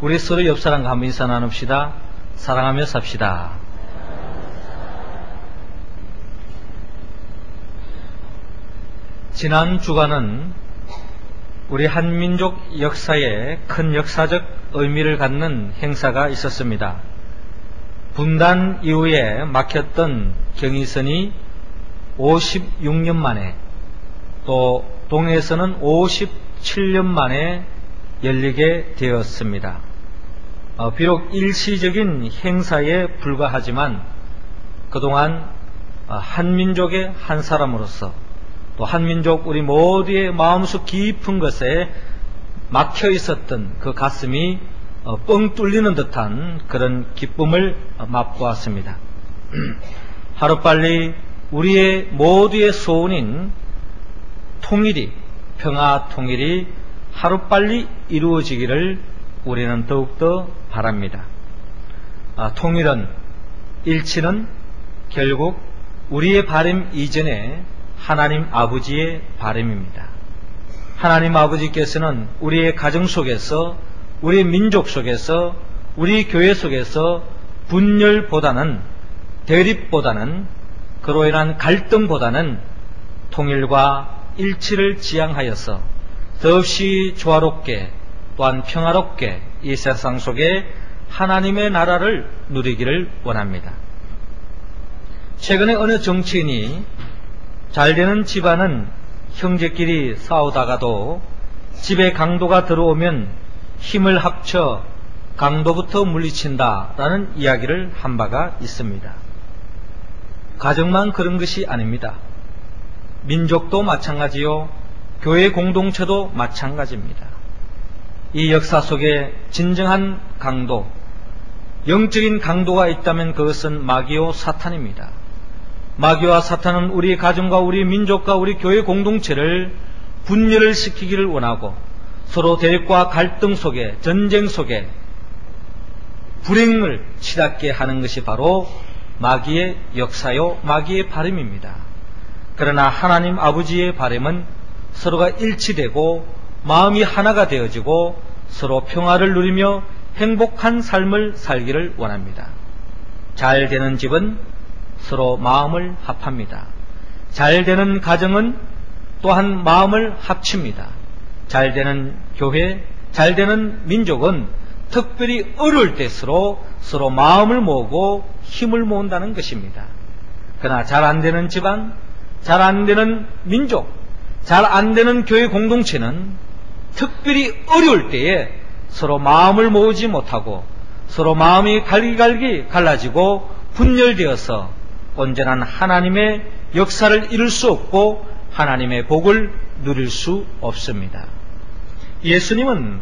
우리 서로 옆 사람과 한번 인사 나눕시다. 사랑하며 삽시다. 지난 주간은 우리 한민족 역사에 큰 역사적 의미를 갖는 행사가 있었습니다. 분단 이후에 막혔던 경의선이 56년 만에, 또 동해선은 57년 만에 열리게 되었습니다. 비록 일시적인 행사에 불과하지만 그동안 한민족의 한 사람으로서, 또 한민족 우리 모두의 마음속 깊은 것에 막혀 있었던 그 가슴이 뻥 뚫리는 듯한 그런 기쁨을 맛보았습니다. 하루빨리 우리의 모두의 소원인 통일이, 평화 통일이 하루빨리 이루어지기를 우리는 더욱더 바랍니다. 통일은, 일치는 결국 우리의 바람 이전에 하나님 아버지의 바람입니다. 하나님 아버지께서는 우리의 가정 속에서, 우리 민족 속에서, 우리 교회 속에서 분열보다는, 대립보다는, 그로 인한 갈등보다는 통일과 일치를 지향하여서 더없이 조화롭게, 또한 평화롭게 이 세상 속에 하나님의 나라를 누리기를 원합니다. 최근에 어느 정치인이 잘되는 집안은 형제끼리 싸우다가도 집에 강도가 들어오면 힘을 합쳐 강도부터 물리친다라는 이야기를 한 바가 있습니다. 가정만 그런 것이 아닙니다. 민족도 마찬가지요, 교회 공동체도 마찬가지입니다. 이 역사 속에 진정한 강도, 영적인 강도가 있다면 그것은 마귀요 사탄입니다. 마귀와 사탄은 우리 가정과 우리 민족과 우리 교회 공동체를 분열을 시키기를 원하고, 서로 대립과 갈등 속에, 전쟁 속에 불행을 치닫게 하는 것이 바로 마귀의 역사요, 마귀의 바람입니다. 그러나 하나님 아버지의 바람은 서로가 일치되고 마음이 하나가 되어지고 서로 평화를 누리며 행복한 삶을 살기를 원합니다. 잘 되는 집은 서로 마음을 합합니다. 잘 되는 가정은 또한 마음을 합칩니다. 잘 되는 교회, 잘 되는 민족은 특별히 어려울 때일수록 서로 마음을 모으고 힘을 모은다는 것입니다. 그러나 잘 안 되는 집안, 잘 안 되는 민족, 잘 안 되는 교회 공동체는 특별히 어려울 때에 서로 마음을 모으지 못하고 서로 마음이 갈기갈기 갈라지고 분열되어서 온전한 하나님의 역사를 이룰 수 없고 하나님의 복을 누릴 수 없습니다. 예수님은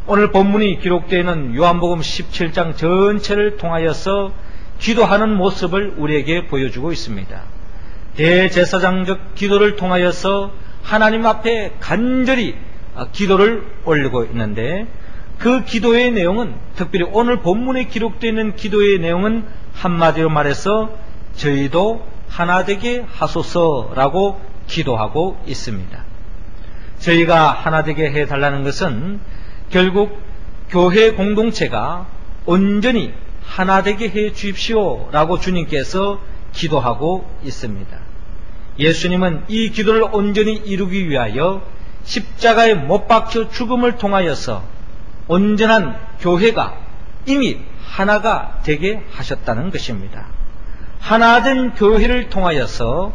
오늘 본문이 기록되어 있는 요한복음 17장 전체를 통하여서 기도하는 모습을 우리에게 보여주고 있습니다. 대제사장적 기도를 통하여서 하나님 앞에 간절히 기도를 올리고 있는데, 그 기도의 내용은, 특별히 오늘 본문에 기록되어 있는 기도의 내용은 한마디로 말해서 저희도 하나 되게 하소서라고 기도하고 있습니다. 저희가 하나 되게 해달라는 것은 결국 교회 공동체가 온전히 하나 되게 해 주십시오라고 주님께서 기도하고 있습니다. 예수님은 이 기도를 온전히 이루기 위하여 십자가에 못 박혀 죽음을 통하여서 온전한 교회가 이미 하나가 되게 하셨다는 것입니다. 하나된 교회를 통하여서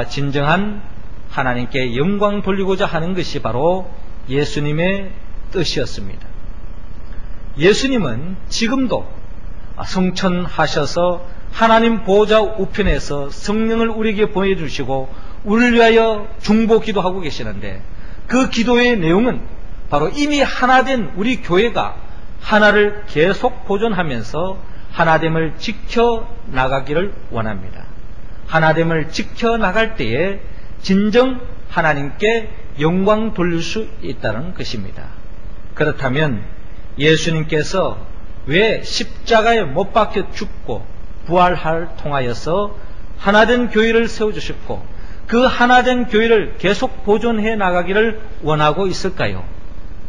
진정한 하나님께 영광 돌리고자 하는 것이 바로 예수님의 뜻이었습니다. 예수님은 지금도 성천하셔서 하나님 보좌 우편에서 성령을 우리에게 보내주시고 우리를 위하여 중보기도 하고 계시는데, 그 기도의 내용은 바로 이미 하나된 우리 교회가 하나를 계속 보존하면서 하나됨을 지켜나가기를 원합니다. 하나됨을 지켜나갈 때에 진정 하나님께 영광 돌릴 수 있다는 것입니다. 그렇다면 예수님께서 왜 십자가에 못 박혀 죽고 부활을 통하여서 하나된 교회를 세워주셨고 그 하나된 교회를 계속 보존해 나가기를 원하고 있을까요?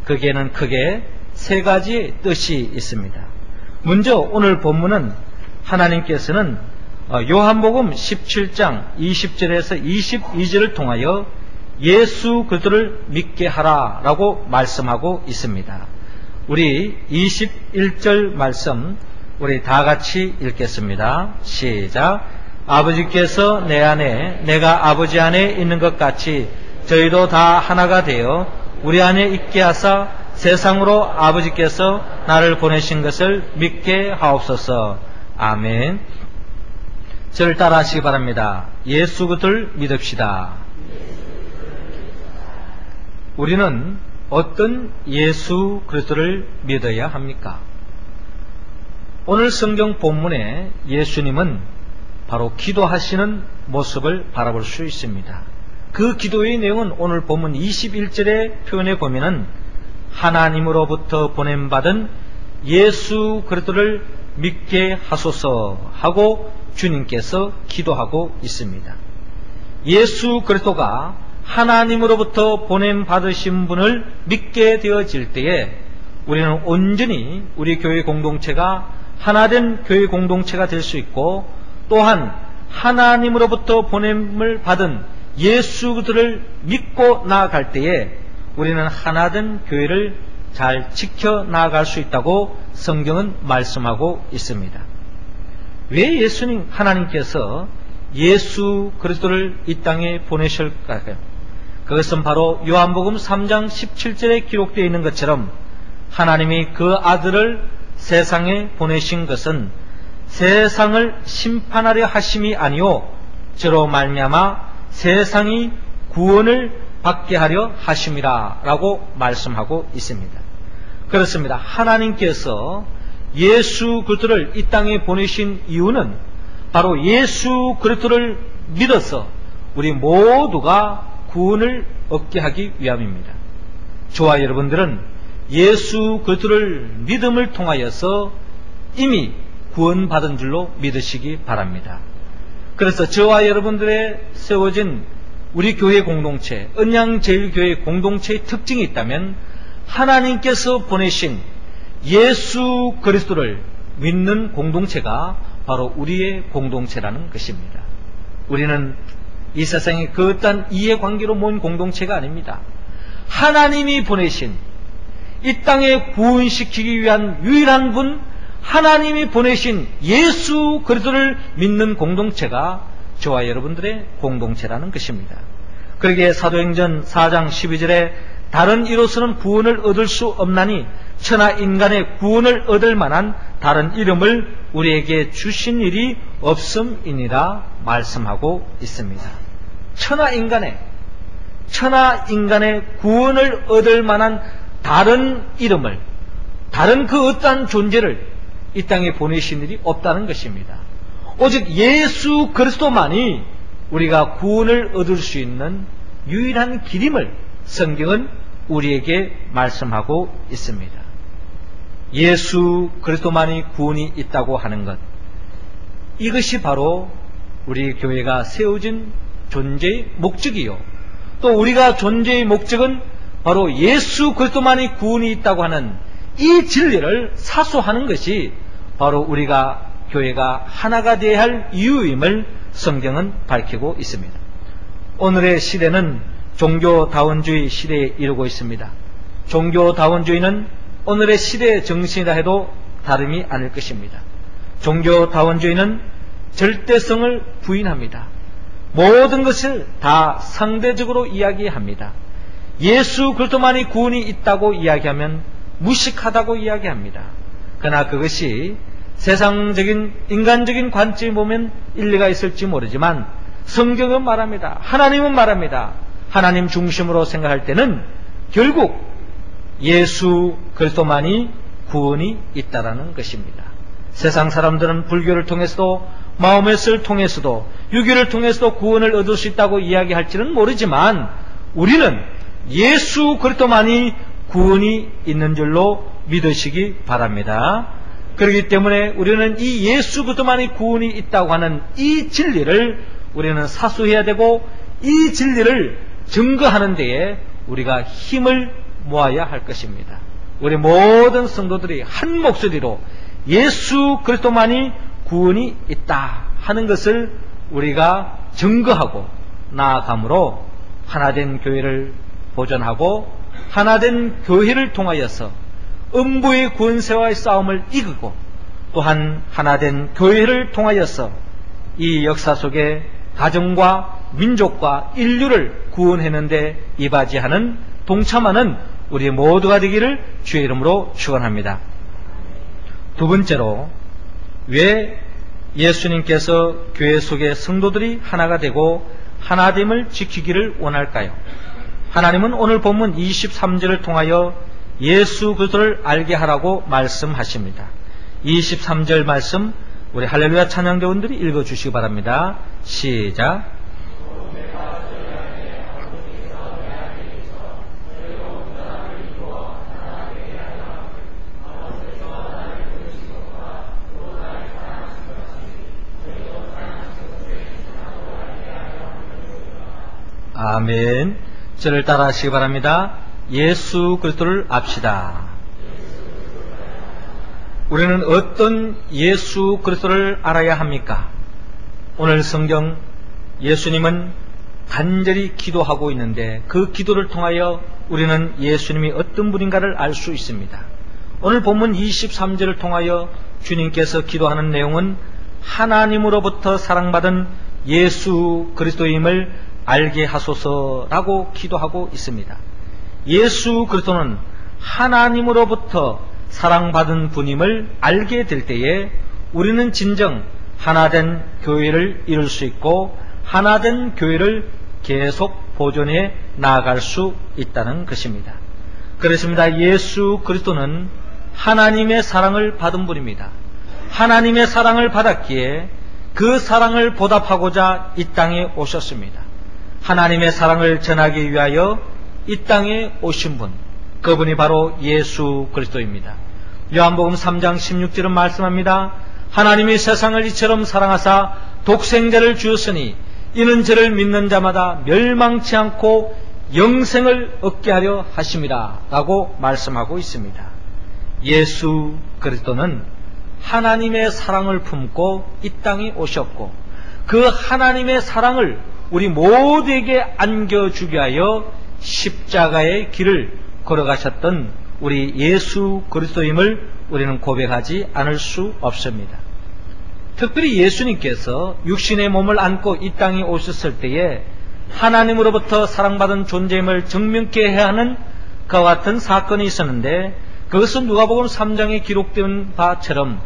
거기에는 크게 세 가지의 뜻이 있습니다. 먼저 오늘 본문은 하나님께서는 요한복음 17장 20절에서 22절을 통하여 예수 그리스도를 믿게 하라라고 말씀하고 있습니다. 우리 21절 말씀 우리 다 같이 읽겠습니다. 시작. 아버지께서 내 안에 내가 아버지 안에 있는 것 같이 저희도 다 하나가 되어 우리 안에 있게 하사 세상으로 아버지께서 나를 보내신 것을 믿게 하옵소서. 아멘. 저를 따라 하시기 바랍니다. 예수 그리스도를 믿읍시다. 우리는 어떤 예수 그리스도를 믿어야 합니까? 오늘 성경 본문에 예수님은 바로 기도하시는 모습을 바라볼 수 있습니다. 그 기도의 내용은 오늘 본문 21절의 표현에 보면은 하나님으로부터 보냄받은 예수 그리스도를 믿게 하소서 하고 주님께서 기도하고 있습니다. 예수 그리스도가 하나님으로부터 보냄받으신 분을 믿게 되어질 때에 우리는 온전히 우리 교회 공동체가 하나된 교회 공동체가 될 수 있고, 또한 하나님으로부터 보냄을 받은 예수 그리스도를 믿고 나아갈 때에 우리는 하나된 교회를 잘 지켜 나아갈 수 있다고 성경은 말씀하고 있습니다. 왜 예수님 하나님께서 예수 그리스도를 이 땅에 보내실까요? 그것은 바로 요한복음 3장 17절에 기록되어 있는 것처럼 하나님이 그 아들을 세상에 보내신 것은 세상을 심판하려 하심이 아니요 저로 말미암아 세상이 구원을 받게 하려 하심이라 라고 말씀하고 있습니다. 그렇습니다. 하나님께서 예수 그리스도를 이 땅에 보내신 이유는 바로 예수 그리스도를 믿어서 우리 모두가 구원을 얻게 하기 위함입니다. 저와 여러분들은 예수 그리스도를 믿음을 통하여서 이미 구원받은 줄로 믿으시기 바랍니다. 그래서 저와 여러분들의 세워진 우리 교회 공동체, 언양제일교회 공동체의 특징이 있다면 하나님께서 보내신 예수 그리스도를 믿는 공동체가 바로 우리의 공동체라는 것입니다. 우리는 이 세상에 그딴 이해관계로 모인 공동체가 아닙니다. 하나님이 보내신 이 땅에 구원시키기 위한 유일한 분, 하나님이 보내신 예수 그리스도를 믿는 공동체가 저와 여러분들의 공동체라는 것입니다. 그러기에 사도행전 4장 12절에 다른 이로서는 구원을 얻을 수 없나니 천하 인간의 구원을 얻을 만한 다른 이름을 우리에게 주신 일이 없음이니라 말씀하고 있습니다. 천하 인간의 구원을 얻을 만한 다른 이름을, 다른 그 어떠한 존재를 이 땅에 보내신 일이 없다는 것입니다. 오직 예수 그리스도만이 우리가 구원을 얻을 수 있는 유일한 길임을 성경은 우리에게 말씀하고 있습니다. 예수 그리스도만이 구원이 있다고 하는 것, 이것이 바로 우리 교회가 세워진 존재의 목적이요, 또 우리가 존재의 목적은 바로 예수 그리스도만이 구원이 있다고 하는 이 진리를 사수하는 것이 바로 우리가 교회가 하나가 되어야 할 이유임을 성경은 밝히고 있습니다. 오늘의 시대는 종교다원주의 시대에 이르고 있습니다. 종교다원주의는 오늘의 시대의 정신이라 해도 다름이 아닐 것입니다. 종교다원주의는 절대성을 부인합니다. 모든 것을 다 상대적으로 이야기합니다. 예수 그리스도만이 구원이 있다고 이야기하면 무식하다고 이야기합니다. 그러나 그것이 세상적인 인간적인 관점에 보면 일리가 있을지 모르지만 성경은 말합니다. 하나님은 말합니다. 하나님 중심으로 생각할 때는 결국 예수 그리스도만이 구원이 있다라는 것입니다. 세상 사람들은 불교를 통해서도 마음의 수를 통해서도 유교를 통해서도 구원을 얻을 수 있다고 이야기할지는 모르지만 우리는 예수 그리스도만이 구원이 있는 줄로 믿으시기 바랍니다. 그렇기 때문에 우리는 이 예수 그리스도만이 구원이 있다고 하는 이 진리를 우리는 사수해야 되고, 이 진리를 증거하는 데에 우리가 힘을 모아야 할 것입니다. 우리 모든 성도들이 한 목소리로 예수 그리스도만이 구원이 있다 하는 것을 우리가 증거하고 나아감으로 하나된 교회를 보존하고 하나된 교회를 통하여서 음부의 권세와의 싸움을 이기고 또한 하나된 교회를 통하여서 이 역사 속에 가정과 민족과 인류를 구원하는데 이바지하는 동참하는 우리 모두가 되기를 주의 이름으로 축원합니다. 두 번째로, 왜 예수님께서 교회 속의 성도들이 하나가 되고 하나됨을 지키기를 원할까요? 하나님은 오늘 본문 23절을 통하여 예수 그리스도를 알게 하라고 말씀하십니다. 23절 말씀 우리 할렐루야 찬양대원들이 읽어주시기 바랍니다. 시작. 아멘. 저를 따라 하시기 바랍니다. 예수 그리스도를 압시다. 우리는 어떤 예수 그리스도를 알아야 합니까? 오늘 성경 예수님은 간절히 기도하고 있는데 그 기도를 통하여 우리는 예수님이 어떤 분인가를 알 수 있습니다. 오늘 본문 23절을 통하여 주님께서 기도하는 내용은 하나님으로부터 사랑받은 예수 그리스도임을 알게 하소서라고 기도하고 있습니다. 예수 그리스도는 하나님으로부터 사랑받은 분임을 알게 될 때에 우리는 진정 하나된 교회를 이룰 수 있고 하나된 교회를 계속 보존해 나아갈 수 있다는 것입니다. 그렇습니다. 예수 그리스도는 하나님의 사랑을 받은 분입니다. 하나님의 사랑을 받았기에 그 사랑을 보답하고자 이 땅에 오셨습니다. 하나님의 사랑을 전하기 위하여 이 땅에 오신 분, 그분이 바로 예수 그리스도입니다. 요한복음 3장 16절은 말씀합니다. 하나님이 세상을 이처럼 사랑하사 독생자를 주었으니 이는 저를 믿는 자마다 멸망치 않고 영생을 얻게 하려 하심이라 라고 말씀하고 있습니다. 예수 그리스도는 하나님의 사랑을 품고 이 땅에 오셨고 그 하나님의 사랑을 우리 모두에게 안겨주기 위하여 십자가의 길을 걸어가셨던 우리 예수 그리스도임을 우리는 고백하지 않을 수 없습니다. 특별히 예수님께서 육신의 몸을 안고 이 땅에 오셨을 때에 하나님으로부터 사랑받은 존재임을 증명케 해야 하는 그와 같은 사건이 있었는데 그것은 누가복음 3장에 기록된 바처럼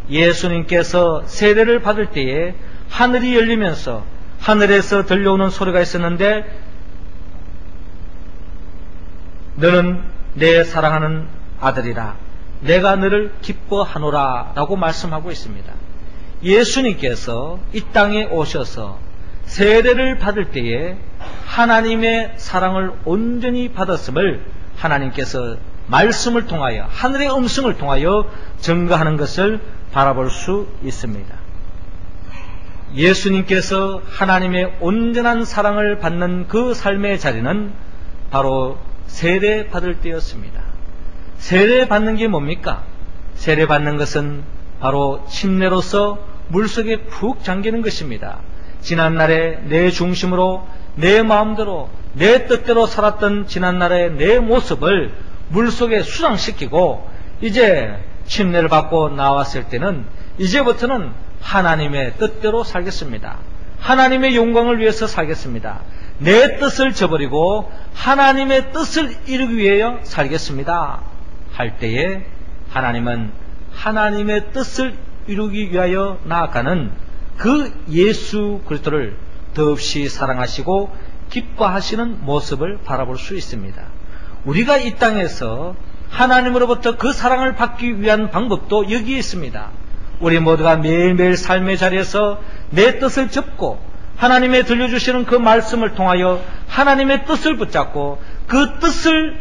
예수님께서 세례를 받을 때에 하늘이 열리면서 하늘에서 들려오는 소리가 있었는데 너는 내 사랑하는 아들이라 내가 너를 기뻐하노라 라고 말씀하고 있습니다. 예수님께서 이 땅에 오셔서 세례를 받을 때에 하나님의 사랑을 온전히 받았음을 하나님께서 말씀을 통하여 하늘의 음성을 통하여 증거하는 것을 바라볼 수 있습니다. 예수님께서 하나님의 온전한 사랑을 받는 그 삶의 자리는 바로 세례 받을 때였습니다. 세례 받는 게 뭡니까? 세례 받는 것은 바로 침례로서 물속에 푹 잠기는 것입니다. 지난날에 내 중심으로 내 마음대로 내 뜻대로 살았던 지난날의 내 모습을 물속에 수장시키고 이제 침례를 받고 나왔을 때는 이제부터는 하나님의 뜻대로 살겠습니다. 하나님의 영광을 위해서 살겠습니다. 내 뜻을 저버리고 하나님의 뜻을 이루기 위하여 살겠습니다. 할 때에 하나님은 하나님의 뜻을 이루기 위하여 나아가는 그 예수 그리스도를 더없이 사랑하시고 기뻐하시는 모습을 바라볼 수 있습니다. 우리가 이 땅에서 하나님으로부터 그 사랑을 받기 위한 방법도 여기에 있습니다. 우리 모두가 매일매일 삶의 자리에서 내 뜻을 접고 하나님의 들려주시는 그 말씀을 통하여 하나님의 뜻을 붙잡고 그 뜻을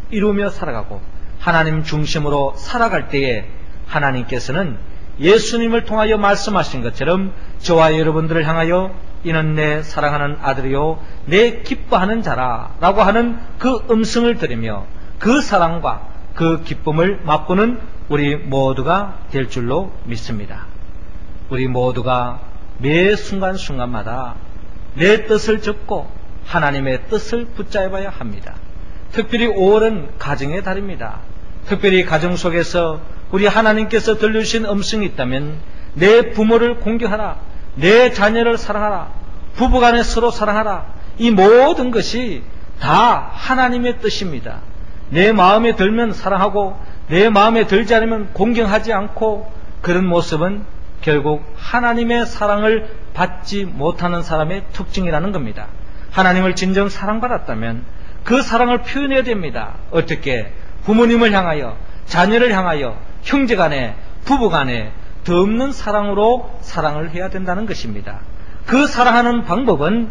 이루며 살아가고 하나님 중심으로 살아갈 때에 하나님께서는 예수님을 통하여 말씀하신 것처럼 저와 여러분들을 향하여 이는 내 사랑하는 아들이요 내 기뻐하는 자라 라고 하는 그 음성을 들으며 그 사랑과 그 기쁨을 맛보는 우리 모두가 될 줄로 믿습니다. 우리 모두가 매 순간순간마다 내 뜻을 접고 하나님의 뜻을 붙잡아야 합니다. 특별히 5월은 가정의 달입니다. 특별히 가정 속에서 우리 하나님께서 들려주신 음성이 있다면 내 부모를 공경하라, 내 자녀를 사랑하라, 부부간에 서로 사랑하라. 이 모든 것이 다 하나님의 뜻입니다. 내 마음에 들면 사랑하고 내 마음에 들지 않으면 공경하지 않고, 그런 모습은 결국 하나님의 사랑을 받지 못하는 사람의 특징이라는 겁니다. 하나님을 진정 사랑받았다면 그 사랑을 표현해야 됩니다. 어떻게? 부모님을 향하여, 자녀를 향하여, 형제간에, 부부간에 더 없는 사랑으로 사랑을 해야 된다는 것입니다. 그 사랑하는 방법은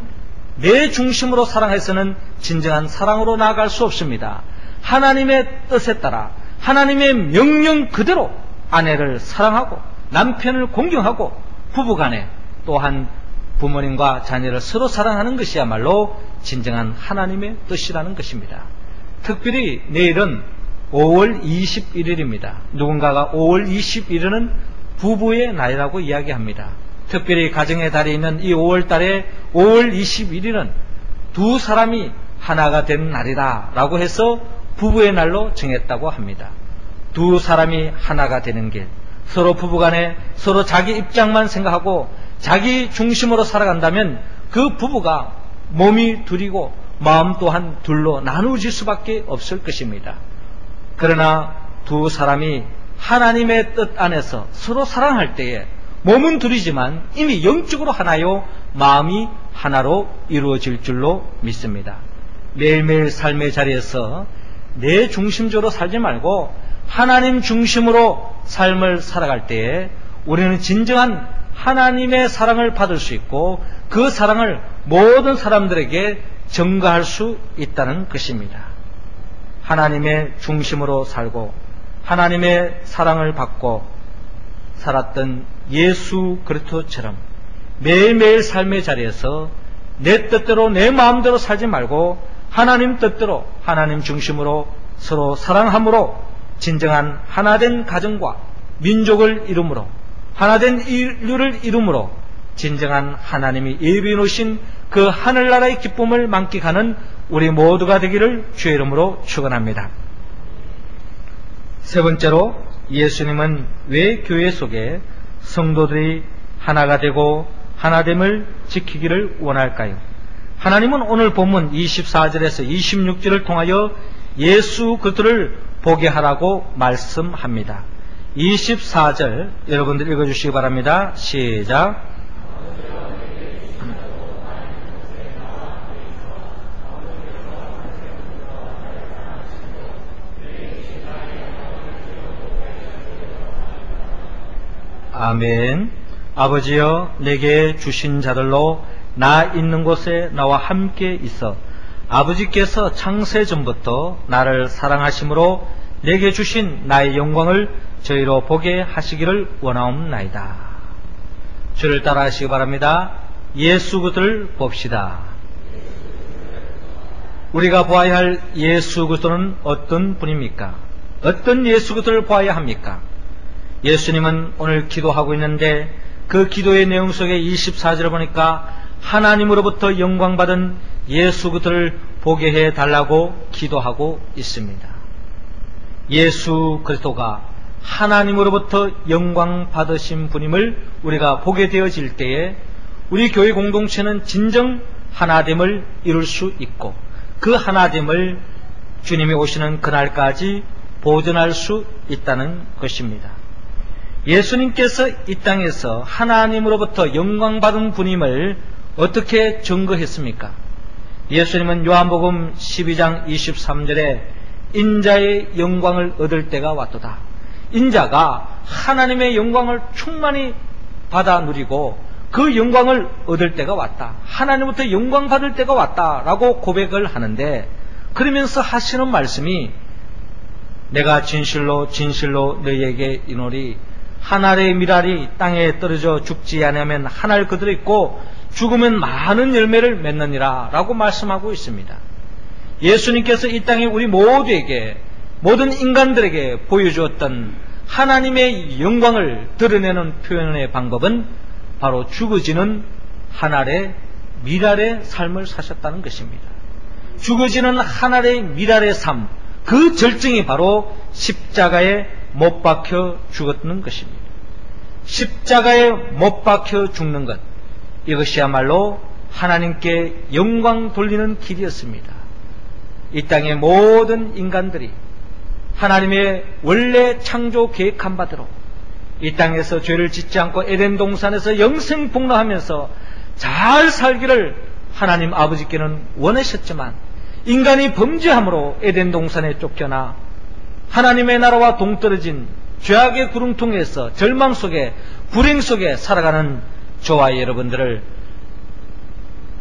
내 중심으로 사랑해서는 진정한 사랑으로 나아갈 수 없습니다. 하나님의 뜻에 따라 하나님의 명령 그대로 아내를 사랑하고 남편을 공경하고 부부간에 또한 부모님과 자녀를 서로 사랑하는 것이야말로 진정한 하나님의 뜻이라는 것입니다. 특별히 내일은 5월 21일입니다. 누군가가 5월 21일은 부부의 날이라고 이야기합니다. 특별히 가정의 달이 있는 이 5월 달에 5월 21일은 두 사람이 하나가 된 날이다 라고 해서 부부의 날로 정했다고 합니다. 두 사람이 하나가 되는 길, 서로 부부간에 서로 자기 입장만 생각하고 자기 중심으로 살아간다면 그 부부가 몸이 둘이고 마음 또한 둘로 나누어질 수밖에 없을 것입니다. 그러나 두 사람이 하나님의 뜻 안에서 서로 사랑할 때에 몸은 둘이지만 이미 영적으로 하나요, 마음이 하나로 이루어질 줄로 믿습니다. 매일매일 삶의 자리에서 내 중심적으로 살지 말고 하나님 중심으로 삶을 살아갈 때에 우리는 진정한 하나님의 사랑을 받을 수 있고 그 사랑을 모든 사람들에게 전가할 수 있다는 것입니다. 하나님의 중심으로 살고 하나님의 사랑을 받고 살았던 예수 그리스도처럼 매일매일 삶의 자리에서 내 뜻대로 내 마음대로 살지 말고 하나님 뜻대로 하나님 중심으로 서로 사랑함으로 진정한 하나된 가정과 민족을 이룸으로 하나된 인류를 이룸으로 진정한 하나님이 예비해 놓으신 그 하늘나라의 기쁨을 만끽하는 우리 모두가 되기를 주의 이름으로 축원합니다. 세 번째로, 예수님은 왜 교회 속에 성도들이 하나가 되고 하나됨을 지키기를 원할까요? 하나님은 오늘 본문 24절에서 26절을 통하여 예수 그리스도를 보게 하라고 말씀합니다. 24절 여러분들 읽어주시기 바랍니다. 시작. 아멘. 아버지여, 내게 주신 자들로 나 있는 곳에 나와 함께 있어 아버지께서 창세전부터 나를 사랑하심으로 내게 주신 나의 영광을 저희로 보게 하시기를 원하옵나이다. 주를 따라 하시기 바랍니다. 예수 그리스도를 봅시다. 우리가 보아야 할 예수 그리스도는 어떤 분입니까? 어떤 예수 그리스도를 보아야 합니까? 예수님은 오늘 기도하고 있는데 그 기도의 내용 속에 24절을 보니까 하나님으로부터 영광받은 예수 그리스도를 보게 해달라고 기도하고 있습니다. 예수 그리스도가 하나님으로부터 영광 받으신 분임을 우리가 보게 되어질 때에 우리 교회 공동체는 진정 하나됨을 이룰 수 있고 그 하나됨을 주님이 오시는 그날까지 보존할 수 있다는 것입니다. 예수님께서 이 땅에서 하나님으로부터 영광받은 분임을 어떻게 증거했습니까? 예수님은 요한복음 12장 23절에 인자의 영광을 얻을 때가 왔도다. 인자가 하나님의 영광을 충만히 받아 누리고 그 영광을 얻을 때가 왔다. 하나님부터 영광 받을 때가 왔다라고 고백을 하는데, 그러면서 하시는 말씀이 내가 진실로 진실로 너희에게 이르노니 한 알의 밀알이 땅에 떨어져 죽지 않으면 한 알 그대로 있고 죽으면 많은 열매를 맺느니라 라고 말씀하고 있습니다. 예수님께서 이 땅에 우리 모두에게, 모든 인간들에게 보여주었던 하나님의 영광을 드러내는 표현의 방법은 바로 죽어지는 한 알의 밀알의 삶을 사셨다는 것입니다. 죽어지는 한 알의 밀알의 삶, 그 절정이 바로 십자가에 못 박혀 죽었는 것입니다. 십자가에 못 박혀 죽는 것, 이것이야말로 하나님께 영광 돌리는 길이었습니다. 이 땅의 모든 인간들이 하나님의 원래 창조 계획한 바대로 이 땅에서 죄를 짓지 않고 에덴 동산에서 영생복락하면서 잘 살기를 하나님 아버지께는 원하셨지만, 인간이 범죄함으로 에덴 동산에 쫓겨나 하나님의 나라와 동떨어진 죄악의 구름통에서 절망 속에, 불행 속에 살아가는 저와 여러분들을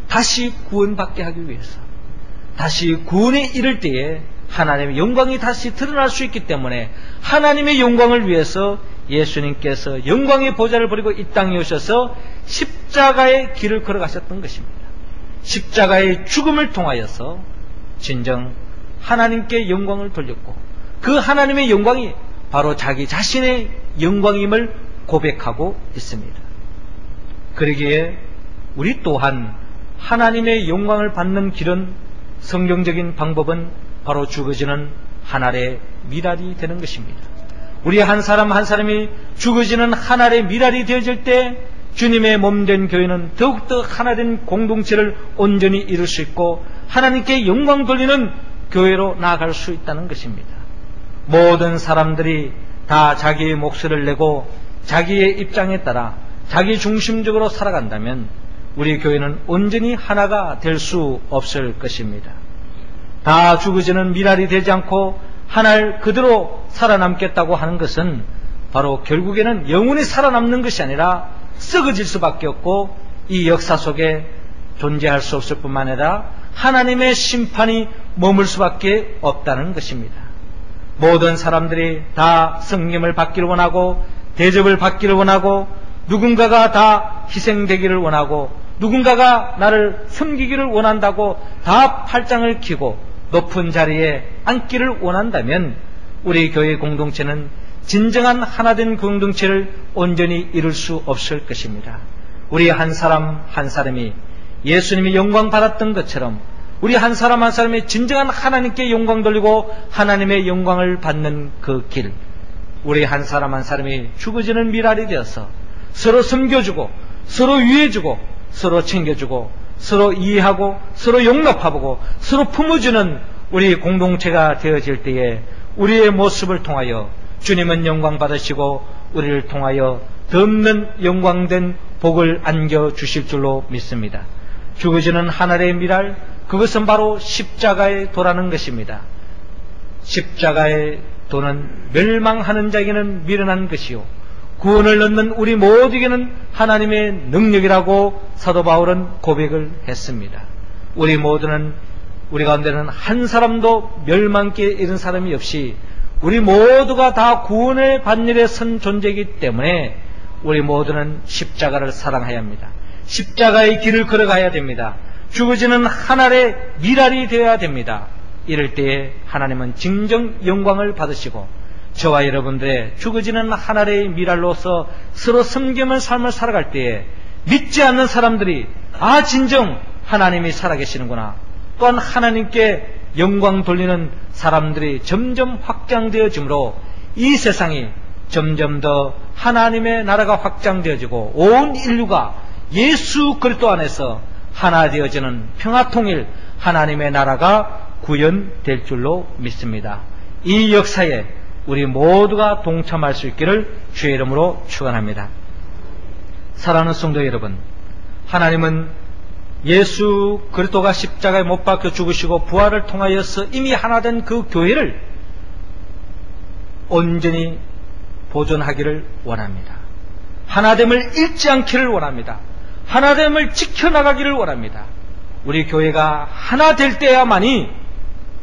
다시 구원받게 하기 위해서, 다시 구원에 이를 때에 하나님의 영광이 다시 드러날 수 있기 때문에 하나님의 영광을 위해서 예수님께서 영광의 보좌를 버리고 이 땅에 오셔서 십자가의 길을 걸어가셨던 것입니다. 십자가의 죽음을 통하여서 진정 하나님께 영광을 돌렸고, 그 하나님의 영광이 바로 자기 자신의 영광임을 고백하고 있습니다. 그러기에 우리 또한 하나님의 영광을 받는 길은, 성경적인 방법은 바로 죽어지는 한 알의 밀알이 되는 것입니다. 우리 한 사람 한 사람이 죽어지는 한 알의 밀알이 되어질 때 주님의 몸된 교회는 더욱더 하나된 공동체를 온전히 이룰 수 있고 하나님께 영광 돌리는 교회로 나아갈 수 있다는 것입니다. 모든 사람들이 다 자기의 몫을 내고 자기의 입장에 따라 자기 중심적으로 살아간다면 우리 교회는 온전히 하나가 될 수 없을 것입니다. 다 죽어지는 밀알이 되지 않고 한 알 그대로 살아남겠다고 하는 것은 바로 결국에는 영원히 살아남는 것이 아니라 썩어질 수밖에 없고 이 역사 속에 존재할 수 없을 뿐만 아니라 하나님의 심판이 머물 수밖에 없다는 것입니다. 모든 사람들이 다 성령을 받기를 원하고 대접을 받기를 원하고 누군가가 다 희생되기를 원하고 누군가가 나를 섬기기를 원한다고 다 팔짱을 끼고 높은 자리에 앉기를 원한다면 우리 교회 공동체는 진정한 하나된 공동체를 온전히 이룰 수 없을 것입니다. 우리 한 사람 한 사람이 예수님이 영광 받았던 것처럼 우리 한 사람 한 사람이 진정한 하나님께 영광 돌리고 하나님의 영광을 받는 그 길, 우리 한 사람 한 사람이 죽어지는 밀알이 되어서 서로 섬겨주고 서로 위해주고 서로 챙겨주고 서로 이해하고 서로 용납하고 서로 품어주는 우리 공동체가 되어질 때에 우리의 모습을 통하여 주님은 영광 받으시고 우리를 통하여 덮는 영광된 복을 안겨주실 줄로 믿습니다. 죽어지는 하늘의 밀알, 그것은 바로 십자가의 도라는 것입니다. 십자가의 도는 멸망하는 자에게는 미련한 것이요 구원을 얻는 우리 모두에게는 하나님의 능력이라고 사도 바울은 고백을 했습니다. 우리 모두는, 우리 가운데는 한 사람도 멸망께 이른 사람이 없이 우리 모두가 다 구원의 반열에 선 존재이기 때문에 우리 모두는 십자가를 사랑해야 합니다. 십자가의 길을 걸어가야 됩니다. 죽어지는 하늘의 밀알이 되어야 됩니다. 이럴 때에 하나님은 진정 영광을 받으시고 저와 여러분들의 죽어지는 하늘의 밀알로서 서로 섬기는 삶을 살아갈 때에 믿지 않는 사람들이 진정 하나님이 살아계시는구나, 또한 하나님께 영광 돌리는 사람들이 점점 확장되어지므로 이 세상이 점점 더 하나님의 나라가 확장되어지고 온 인류가 예수 그리스도 안에서 하나 되어지는 평화통일 하나님의 나라가 구현될 줄로 믿습니다. 이 역사에 우리 모두가 동참할 수 있기를 주의 이름으로 축원합니다. 사랑하는 성도 여러분, 하나님은 예수 그리스도가 십자가에 못 박혀 죽으시고 부활을 통하여서 이미 하나된 그 교회를 온전히 보존하기를 원합니다. 하나됨을 잃지 않기를 원합니다. 하나됨을 지켜나가기를 원합니다. 우리 교회가 하나 될 때야만이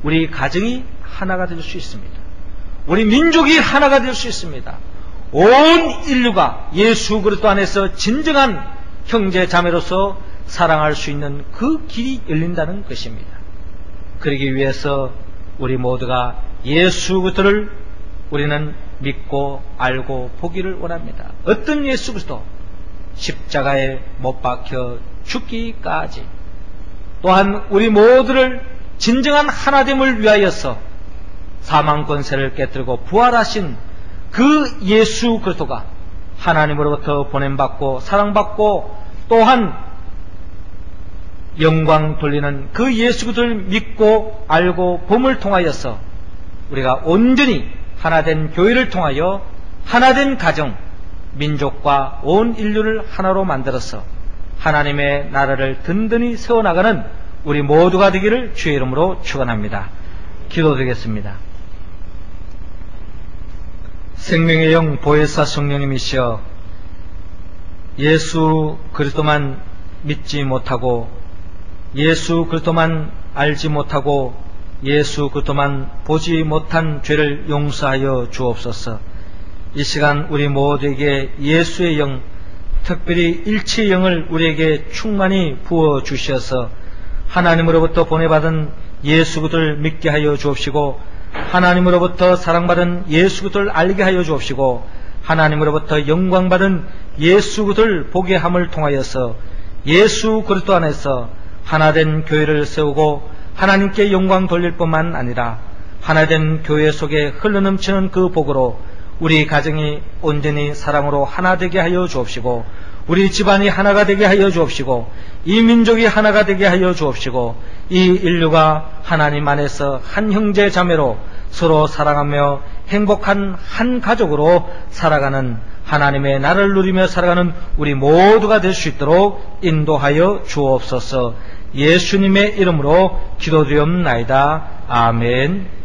우리 가정이 하나가 될 수 있습니다. 우리 민족이 하나가 될 수 있습니다. 온 인류가 예수 그리스도 안에서 진정한 형제 자매로서 사랑할 수 있는 그 길이 열린다는 것입니다. 그러기 위해서 우리 모두가 예수 그리스도를 우리는 믿고 알고 보기를 원합니다. 어떤 예수 그리스도? 십자가에 못 박혀 죽기까지. 또한 우리 모두를 진정한 하나됨을 위하여서 사망 권세를 깨뜨리고 부활하신 그 예수 그리스도가 하나님으로부터 보냄받고 사랑받고 또한 영광 돌리는 그 예수 그리스도를 믿고 알고 봄을 통하여서 우리가 온전히 하나된 교회를 통하여 하나된 가정, 민족과 온 인류를 하나로 만들어서 하나님의 나라를 든든히 세워나가는 우리 모두가 되기를 주의 이름으로 축원합니다. 기도드리겠습니다. 생명의 영 보혜사 성령님이시여, 예수 그리스도만 믿지 못하고 예수 그리스도만 알지 못하고 예수 그리스도만 보지 못한 죄를 용서하여 주옵소서. 이 시간 우리 모두에게 예수의 영, 특별히 일치의 영을 우리에게 충만히 부어 주셔서 하나님으로부터 보내받은 예수 그리스도를 믿게 하여 주옵시고, 하나님으로부터 사랑받은 예수 그리스도를 알게 하여 주옵시고, 하나님으로부터 영광받은 예수 그리스도를 보게 함을 통하여서 예수 그리스도 안에서 하나된 교회를 세우고 하나님께 영광 돌릴 뿐만 아니라 하나된 교회 속에 흘러넘치는 그 복으로 우리 가정이 온전히 사랑으로 하나 되게 하여 주옵시고, 우리 집안이 하나가 되게 하여 주옵시고, 이 민족이 하나가 되게 하여 주옵시고, 이 인류가 하나님 안에서 한 형제 자매로 서로 사랑하며 행복한 한 가족으로 살아가는, 하나님의 나라를 누리며 살아가는 우리 모두가 될 수 있도록 인도하여 주옵소서. 예수님의 이름으로 기도드리옵나이다. 아멘.